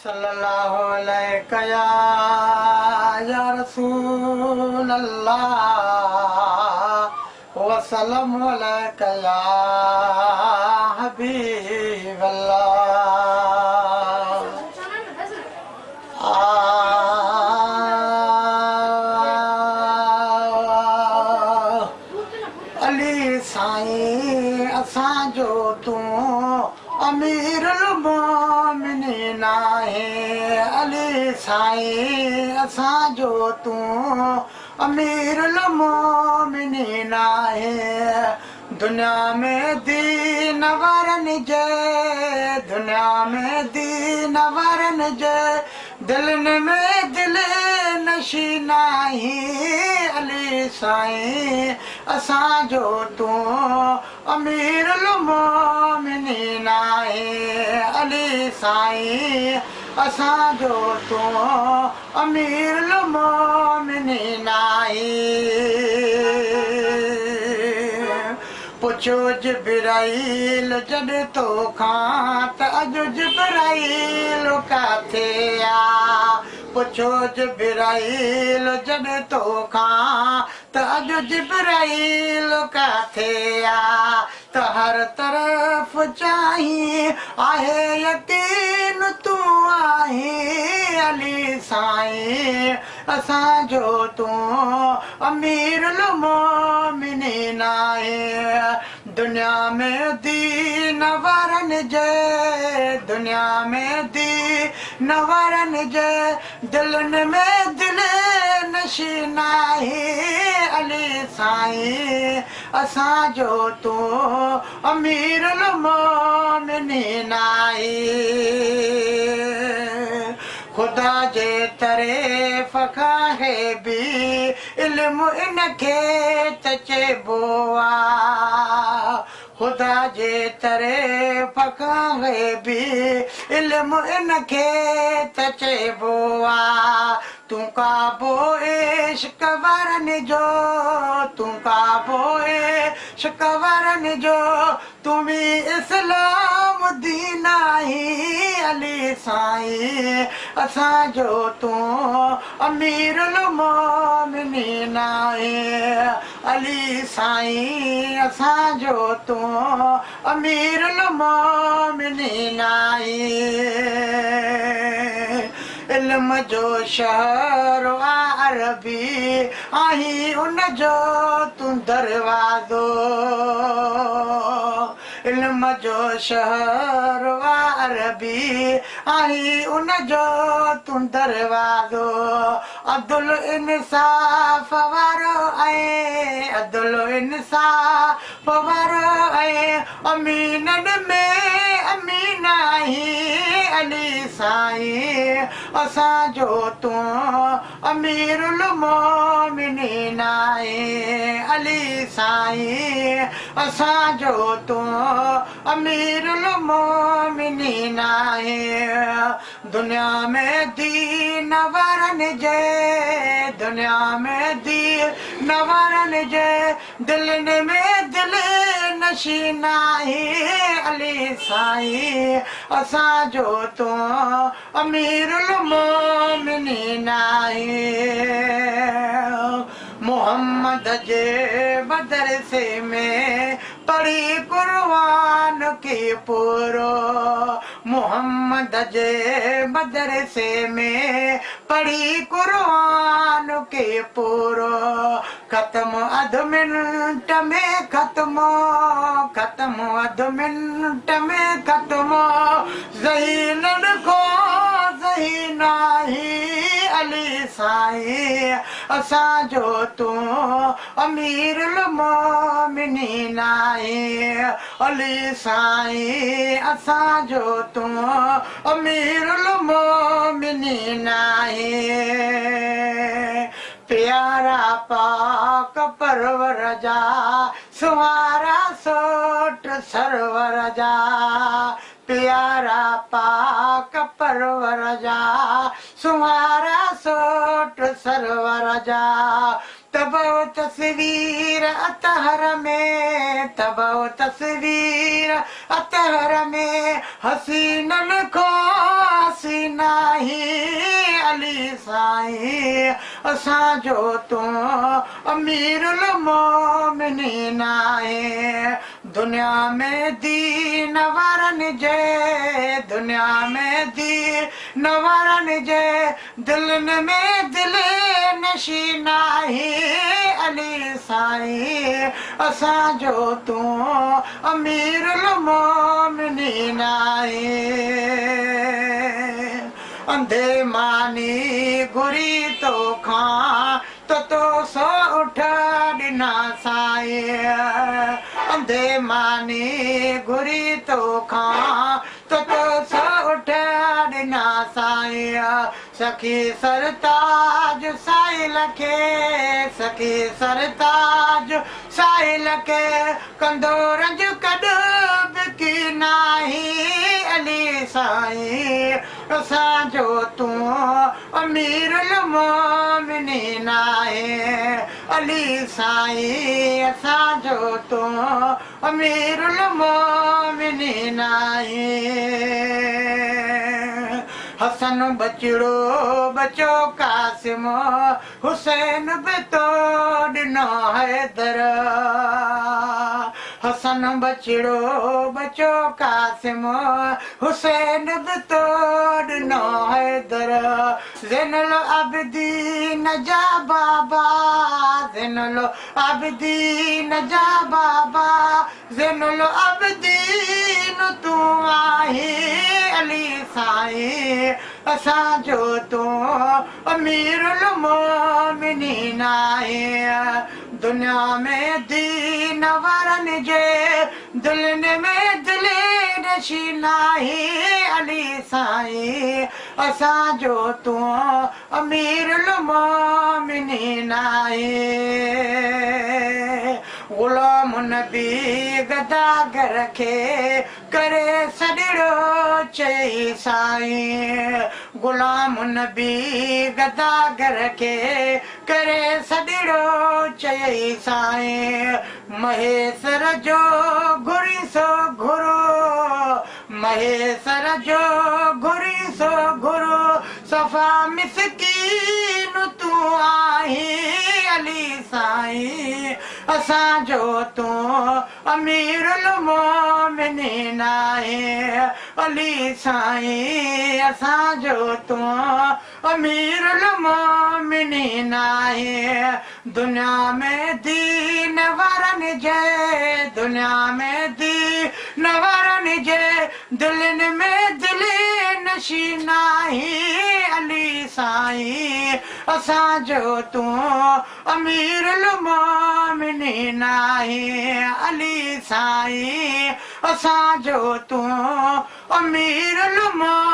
सल्लल्लाहु अलैका या रसूल अल्लाह व सल्लम अलैका या हबीब अल्लाह। अली साईं असांजो तूं अमीरुल मोमिनीन आहे। अली साईं असांजो तूं अमीरुल मोमिनीन आहे। दुनिया में दीन वारनि जे, दुनिया में दीन वारनि जे दिलनि में दिल नशीन आहे। अली साईं असांजो तूं अमीरुल मोमिनीन आहे। अली साईं असांजो तूं अमीरुल मोमिनीन आहे। पुछो जिब्राईल जॾहिं तोखां त अॼु जिब्राईल काथे आ। पुछो जिब्राईल जॾहिं तोखां त अॼु जिब्राईल काथे आ। त हर तरफ़ चाहीं आहे यकीन तूं आहे। अली साईं असांजो तूं अमीरुल मोमिनीन आहे। दुनिया में दीन वारनि जे, दुनिया में दीन वारनि जे दिलनि में दिल नशीन आहे। अली साईं असांजो तूं अमीरुल मोमिनीन आहे। खुदा जे तरेफ़ खां है बि इल्मु इनखे त चइबो आहे। खुदा जे तरेफ़ खां है बि इल्मु इनखे त चइबो आहे। तूं काबो इश्क वारनि जो, तूं काबो इश्क वारनि जो तूं बि इस्लाम दीन आहे। अली साईं असांजो तूं अमीरुल मोमिनीन आहे। अली साईं असांजो तूं अमीरुल मोमिनीन आहे। इल्म जो शहर अरबी आहीं उन जो तूं दरवाज़ो। इल्म जो शहर अरबी आहीं उन जो तूं दरवाज़ो। अब्दुल इंसाफ़ वारो आहे, अब्दुल इंसाफ़ वारो आहे। अमीननि में अमीन आहे। अली साईं असांजो तूं अमीरुल मोमिनीन आहे। अली साईं असांजो तूं अमीरुल मोमिनीन आहे। दुनिया में दीन वारनि जे, दुनिया में दीन वारनि जे दिलनि में दिल नशीन आहे। अली साईं असांजो तूं अमीरुल मोमिनीन आहे। मोहम्मद जे मदरसे में पढ़ी कुरान खे पूरो। मोहम्मद जे मदरसे में पढ़ी कुरान खे पूरो। ख़त्म अधु मिंट में ख़त्म, ख़त्म अधु मिंट में ख़त्म ज़हीननि खां ज़हीन आहे। अली साईं असांजो तूं अमीरुल मोमिनीन आहे। अली साईं असांजो तूं अमीरुल मोमिनीन आहे। प्यारा पाक परवर जा सुवारा सोट सरवर जा। प्यारा पाक परवर जा सुवारा सोट सरवर जा। तबो तस्वीर अतहर में, तबो तस्वीर अतहर में हसीनन को हसीना अली साईं असांजो तूं अमीरुल मोमिनीन आहे दुनिया में दीन वारनि जे दुनिया में दीन वारनि जे दिलनि में दिल नशीन आहे अली साईं असांजो तूं अमीरुल मोमिनीन आहे अंधे मानी घुरी तोखां तो सो उठ ॾिना साईं अंधे मानी घुरी तोखां तो सो उठ ॾिना साईं सखी सरताज साहिल खे सखी सरताज साहिल खे कंदो रंज कॾ बिकी नाही अली साईं असांजो तूं अमीरुल मोमिनीन आहे अली साईं असांजो तूं अमीरुल मोमिनीन आहे हसन बचड़ो बचो कासिम हुसैन बि तो ॾिनो हैदर हसन बचड़ो बचो कासिम हुसैन बि तो ॾिनो हैदर ज़ैनुल आबिदीन जा बाबा ज़ैनुल आबिदीन जा बाबा ज़ैनुल आबिदीन तूं आहीं अली साईं असांजो तूं अमीरुल मोमिनीन आहे दुनिया में दीन वारनि जे दिलनि में दिल नशीन आहे अली साईं असांजो तूं अमीरुल मोमिनीन आहे गुलाम नबी गदागर खे करे सॾिड़ो चई साईं गुलाम नबी गदागर खे करे सॾिड़ो चई साईं महेश्वर जो घुरी सो घुरो महेश्वर जो घुरी सो घुरो सफ़ा मिसकीन तूं आहीं अली साईं असांजो तूं अमीरुल मोमिनीन आहे अली साईं असांजो तूं अमीरुल मोमिनीन आहे दुनिया में दीन वारनि जे दुनिया में दीन वारनि जे दिलनि में दिल नशीन आहे अली साईं असांजो तूं अमीरुल मोमिनीन आहे अली साईं असांजो तूं अमीरुल मोमिनीन